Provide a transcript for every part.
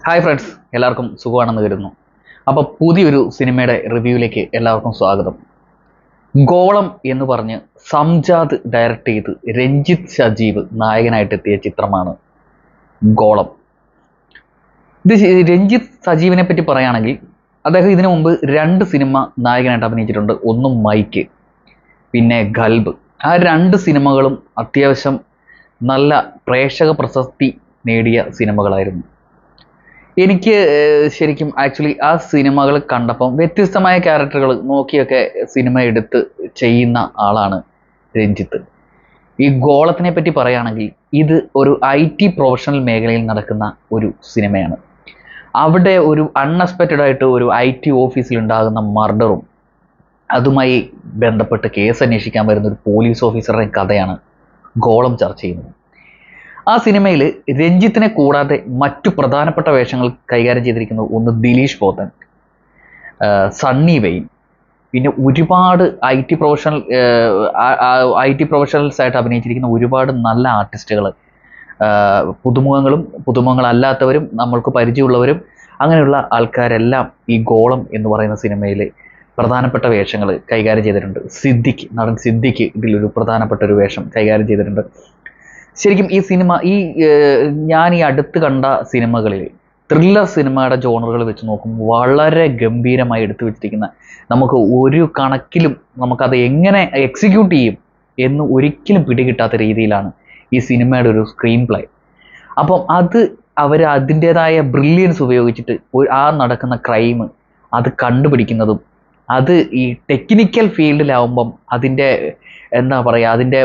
Hi friends, എല്ലാവർക്കും സുഖമാണെന്ന് കരുതുന്നു. അപ്പോൾ പുതിയൊരു സിനിമയുടെ റിവ്യൂവിലേക്ക് എല്ലാവർക്കും സ്വാഗതം. ഗോളം എന്ന് പറഞ്ഞ് സംജാത് ഡയറക്റ്റ് ചെയ്ത് രഞ്ജിത്ത് സജീവ് നായകനായിട്ടെത്തിയ ചിത്രമാണ് ഗോളം. ഇത് രഞ്ജിത്ത് സജീവിനെ പറ്റി പറയുകയാണെങ്കിൽ അദ്ദേഹം ഇതിനു മുമ്പ് 2 സിനിമ നായകനായിട്ട് അഭിനയിച്ചിട്ടുണ്ട്. ഒന്ന് മൈക്ക്, പിന്നെ ഗൽബ്. ആ 2 സിനിമകളും അത്യാവശ്യം നല്ല പ്രേക്ഷക പ്രശസ്തി നേടിയ സിനിമകളായിരുന്നു. എനിക്ക് ശരിക്കും ആക്ച്വലി ആ സിനിമകൾ കണ്ടപ്പം വ്യത്യസ്തമായ ക്യാരക്ടറുകൾ നോക്കിയൊക്കെ സിനിമ എടുത്ത് ചെയ്യുന്ന ആളാണ് രഞ്ജിത്ത്. ഈ ഗോളത്തിനെ പറ്റി പറയുകയാണെങ്കിൽ ഇത് ഒരു IT പ്രൊഫഷണൽ മേഖലയിൽ നടക്കുന്ന ഒരു സിനിമയാണ്. അവിടെ ഒരു അൺഎക്സ്പെക്റ്റഡ് ആയിട്ട് ഒരു IT ഓഫീസിൽ ഉണ്ടാകുന്ന മർഡറും അതുമായി ബന്ധപ്പെട്ട് കേസ് അന്വേഷിക്കാൻ വരുന്ന ഒരു പോലീസ് ഓഫീസറുടെ കഥയാണ് ഗോളം ചർച്ച ചെയ്യുന്നത്. ആ സിനിമയിൽ രഞ്ജിത്തിനെ കൂടാതെ മറ്റു പ്രധാനപ്പെട്ട വേഷങ്ങൾ കൈകാര്യം ചെയ്തിരിക്കുന്നത് ഒന്ന് ദിലീഷ് പോത്തൻ, സണ്ണി വെയിൻ, പിന്നെ ഒരുപാട് IT പ്രൊഫഷണൽസ് ആയിട്ട് അഭിനയിച്ചിരിക്കുന്ന ഒരുപാട് നല്ല ആർട്ടിസ്റ്റുകൾ, പുതുമുഖങ്ങളും പുതുമുഖങ്ങളല്ലാത്തവരും നമ്മൾക്ക് പരിചയമുള്ളവരും അങ്ങനെയുള്ള ആൾക്കാരെല്ലാം ഈ ഗോളം എന്ന് പറയുന്ന സിനിമയിൽ പ്രധാനപ്പെട്ട വേഷങ്ങൾ കൈകാര്യം ചെയ്തിട്ടുണ്ട്. നടൻ സിദ്ദിഖ് ഇതിലൊരു പ്രധാനപ്പെട്ട ഒരു വേഷം കൈകാര്യം ചെയ്തിട്ടുണ്ട്. ശരിക്കും ഈ സിനിമ ഞാൻ ഈ അടുത്ത് കണ്ട സിനിമകളിൽ ത്രില്ലർ സിനിമയുടെ ജോണറുകൾ വെച്ച് നോക്കുമ്പോൾ വളരെ ഗംഭീരമായി എടുത്തു വെച്ചിരിക്കുന്ന, നമുക്ക് ഒരു കണക്കിലും നമുക്കത് എങ്ങനെ എക്സിക്യൂട്ട് ചെയ്യും എന്ന് ഒരിക്കലും പിടികിട്ടാത്ത രീതിയിലാണ് ഈ സിനിമയുടെ ഒരു സ്ക്രീൻ പ്ലേ. അപ്പം അത് അവർ അതിൻ്റെതായ ബ്രില്യൻസ് ഉപയോഗിച്ചിട്ട് ആ നടക്കുന്ന ക്രൈം അത് കണ്ടുപിടിക്കുന്നതും, അത് ഈ ടെക്നിക്കൽ ഫീൽഡിലാവുമ്പം അതിൻ്റെ എന്താ പറയുക, അതിൻ്റെ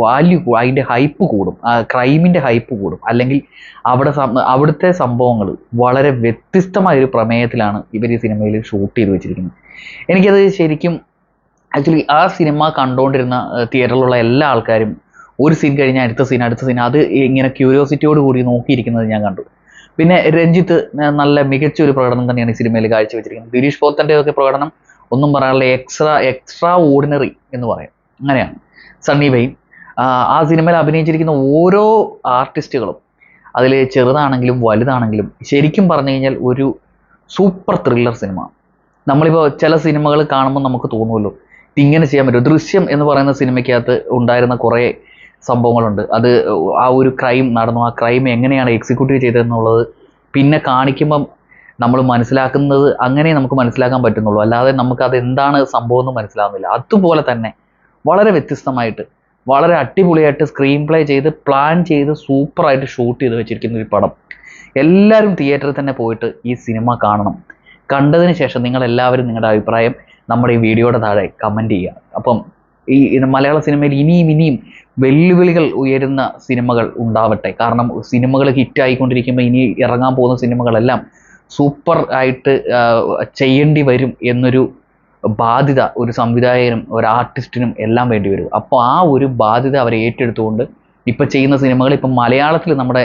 വാല്യൂ, അതിൻ്റെ ഹൈപ്പ് കൂടും, ക്രൈമിൻ്റെ ഹൈപ്പ് കൂടും. അല്ലെങ്കിൽ അവിടുത്തെ സംഭവങ്ങൾ വളരെ വ്യത്യസ്തമായൊരു പ്രമേയത്തിലാണ് ഇവർ ഈ സിനിമയിൽ ഷൂട്ട് ചെയ്ത് വെച്ചിരിക്കുന്നത്. എനിക്കത് ശരിക്കും ആക്ച്വലി ആ സിനിമ കണ്ടുകൊണ്ടിരുന്ന തിയേറ്ററിലുള്ള എല്ലാ ആൾക്കാരും ഒരു സീൻ കഴിഞ്ഞാൽ അടുത്ത സീൻ അത് ഇങ്ങനെ ക്യൂരിയോസിറ്റിയോട് കൂടി നോക്കിയിരിക്കുന്നത് ഞാൻ കണ്ടു. പിന്നെ രഞ്ജിത്ത് നല്ല മികച്ച ഒരു പ്രകടനം തന്നെയാണ് ഈ സിനിമയിൽ കാഴ്ചവെച്ചിരിക്കുന്നത്. ദിലീഷ് പോത്തൻ്റെ ഒക്കെ പ്രകടനം ഒന്നും പറയാനുള്ള എക്സ്ട്രാ ഓർഡിനറി എന്ന് പറയാം. അങ്ങനെയാണ്. സണ്ണി വെയിൻ, ആ സിനിമയിൽ അഭിനയിച്ചിരിക്കുന്ന ഓരോ ആർട്ടിസ്റ്റുകളും, അതിൽ ചെറുതാണെങ്കിലും വലുതാണെങ്കിലും, ശരിക്കും പറഞ്ഞു കഴിഞ്ഞാൽ ഒരു സൂപ്പർ ത്രില്ലർ സിനിമ. നമ്മളിപ്പോൾ ചില സിനിമകൾ കാണുമ്പോൾ നമുക്ക് തോന്നുമല്ലോ ഇങ്ങനെ ചെയ്യാൻ പറ്റും. ദൃശ്യം എന്ന് പറയുന്ന സിനിമയ്ക്കകത്ത് ഉണ്ടായിരുന്ന കുറേ സംഭവങ്ങളുണ്ട്. അത് ആ ഒരു ക്രൈം നടന്നു, ആ ക്രൈം എങ്ങനെയാണ് എക്സിക്യൂട്ടീവ് ചെയ്തതെന്നുള്ളത് പിന്നെ കാണിക്കുമ്പം നമ്മൾ മനസ്സിലാക്കുന്നത് അങ്ങനെ നമുക്ക് മനസ്സിലാക്കാൻ പറ്റുന്നുള്ളൂ, അല്ലാതെ നമുക്കത് എന്താണ് സംഭവം എന്ന് മനസ്സിലാവുന്നില്ല. അതുപോലെ തന്നെ വളരെ വ്യത്യസ്തമായിട്ട് വളരെ അടിപൊളിയായിട്ട് സ്ക്രീൻ പ്ലേ ചെയ്ത് പ്ലാൻ ചെയ്ത് സൂപ്പറായിട്ട് ഷൂട്ട് ചെയ്ത് വെച്ചിരിക്കുന്ന ഒരു പടം. എല്ലാവരും തിയേറ്ററിൽ തന്നെ പോയിട്ട് ഈ സിനിമ കാണണം. കണ്ടതിന് ശേഷം നിങ്ങളെല്ലാവരും നിങ്ങളുടെ അഭിപ്രായം നമ്മുടെ ഈ വീഡിയോയുടെ താഴെ കമൻറ്റ് ചെയ്യുക. അപ്പം ഈ മലയാള സിനിമയിൽ ഇനിയും വെല്ലുവിളികൾ ഉയരുന്ന സിനിമകൾ ഉണ്ടാവട്ടെ. കാരണം സിനിമകൾ ഹിറ്റായിക്കൊണ്ടിരിക്കുമ്പോൾ ഇനി ഇറങ്ങാൻ പോകുന്ന സിനിമകളെല്ലാം സൂപ്പർ ആയിട്ട് ചെയ്യേണ്ടി വരും എന്നൊരു ബാധ്യത ഒരു സംവിധായകനും ഒരു ആർട്ടിസ്റ്റിനും എല്ലാം വേണ്ടി വരും. അപ്പോൾ ആ ഒരു ബാധ്യത അവരെ ഏറ്റെടുത്തുകൊണ്ട് ഇപ്പം ചെയ്യുന്ന സിനിമകൾ, ഇപ്പം മലയാളത്തിൽ നമ്മുടെ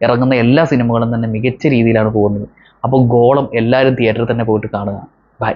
ഇറങ്ങുന്ന എല്ലാ സിനിമകളും തന്നെ മികച്ച രീതിയിലാണ് പോകുന്നത്. അപ്പോൾ ഗോളം എല്ലാവരും തിയേറ്ററിൽ തന്നെ പോയിട്ട് കാണുക. ബൈ.